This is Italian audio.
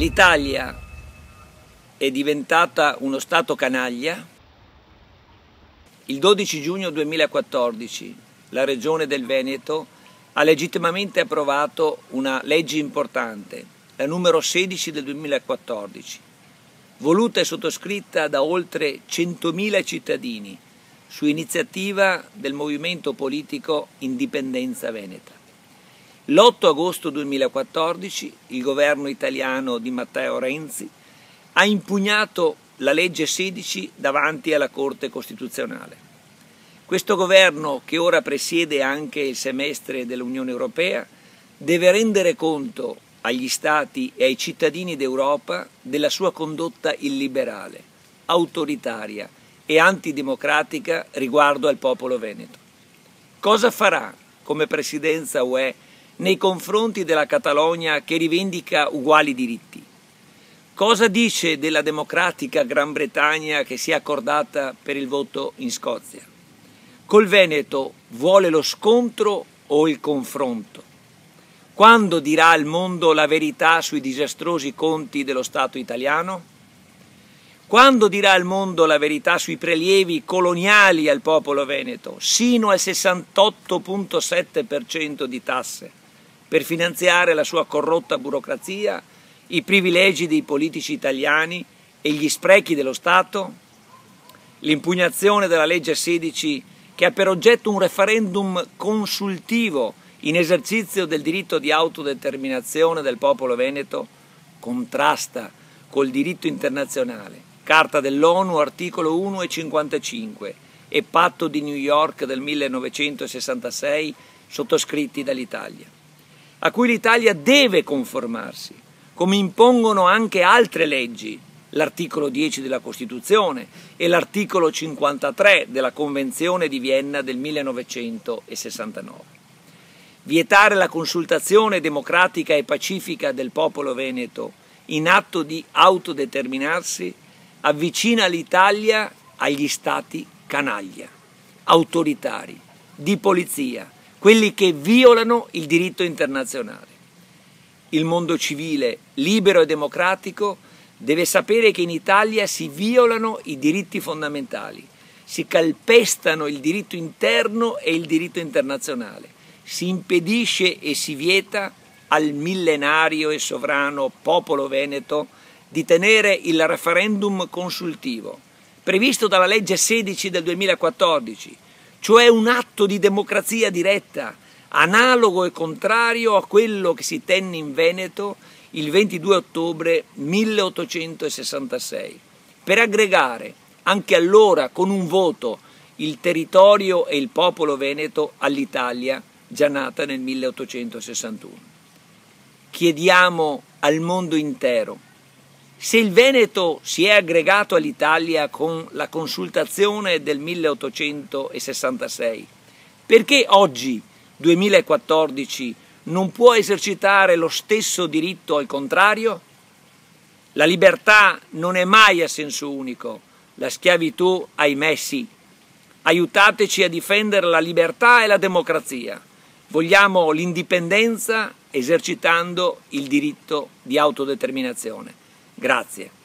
L'Italia è diventata uno Stato canaglia. Il 12 giugno 2014 la Regione del Veneto ha legittimamente approvato una legge importante, la numero 16 del 2014, voluta e sottoscritta da oltre 100.000 cittadini su iniziativa del movimento politico Indipendenza Veneta. L'8 agosto 2014 il governo italiano di Matteo Renzi ha impugnato la legge 16 davanti alla Corte Costituzionale. Questo governo, che ora presiede anche il semestre dell'Unione Europea, deve rendere conto agli Stati e ai cittadini d'Europa della sua condotta illiberale, autoritaria e antidemocratica riguardo al popolo veneto. Cosa farà come Presidenza UE nei confronti della Catalogna che rivendica uguali diritti? Cosa dice della democratica Gran Bretagna che si è accordata per il voto in Scozia? Col Veneto vuole lo scontro o il confronto? Quando dirà al mondo la verità sui disastrosi conti dello Stato italiano? Quando dirà al mondo la verità sui prelievi coloniali al popolo veneto, sino al 68,7% di tasse, per finanziare la sua corrotta burocrazia, i privilegi dei politici italiani e gli sprechi dello Stato? L'impugnazione della legge 16, che ha per oggetto un referendum consultivo in esercizio del diritto di autodeterminazione del popolo veneto, contrasta col diritto internazionale, Carta dell'ONU, articolo 1 e 55 e Patto di New York del 1966 sottoscritti dall'Italia, a cui l'Italia deve conformarsi, come impongono anche altre leggi, l'articolo 10 della Costituzione e l'articolo 53 della Convenzione di Vienna del 1969. Vietare la consultazione democratica e pacifica del popolo veneto in atto di autodeterminarsi avvicina l'Italia agli stati canaglia, autoritari, di polizia, quelli che violano il diritto internazionale. Il mondo civile, libero e democratico, deve sapere che in Italia si violano i diritti fondamentali, si calpestano il diritto interno e il diritto internazionale, si impedisce e si vieta al millenario e sovrano popolo veneto di tenere il referendum consultivo, previsto dalla legge 16 del 2014, cioè un atto di democrazia diretta, analogo e contrario a quello che si tenne in Veneto il 22 ottobre 1866, per aggregare anche allora con un voto il territorio e il popolo veneto all'Italia già nata nel 1861. Chiediamo al mondo intero: se il Veneto si è aggregato all'Italia con la consultazione del 1866, perché oggi, 2014, non può esercitare lo stesso diritto al contrario? La libertà non è mai a senso unico, la schiavitù, ahimè, sì. Aiutateci a difendere la libertà e la democrazia. Vogliamo l'indipendenza esercitando il diritto di autodeterminazione. Grazie.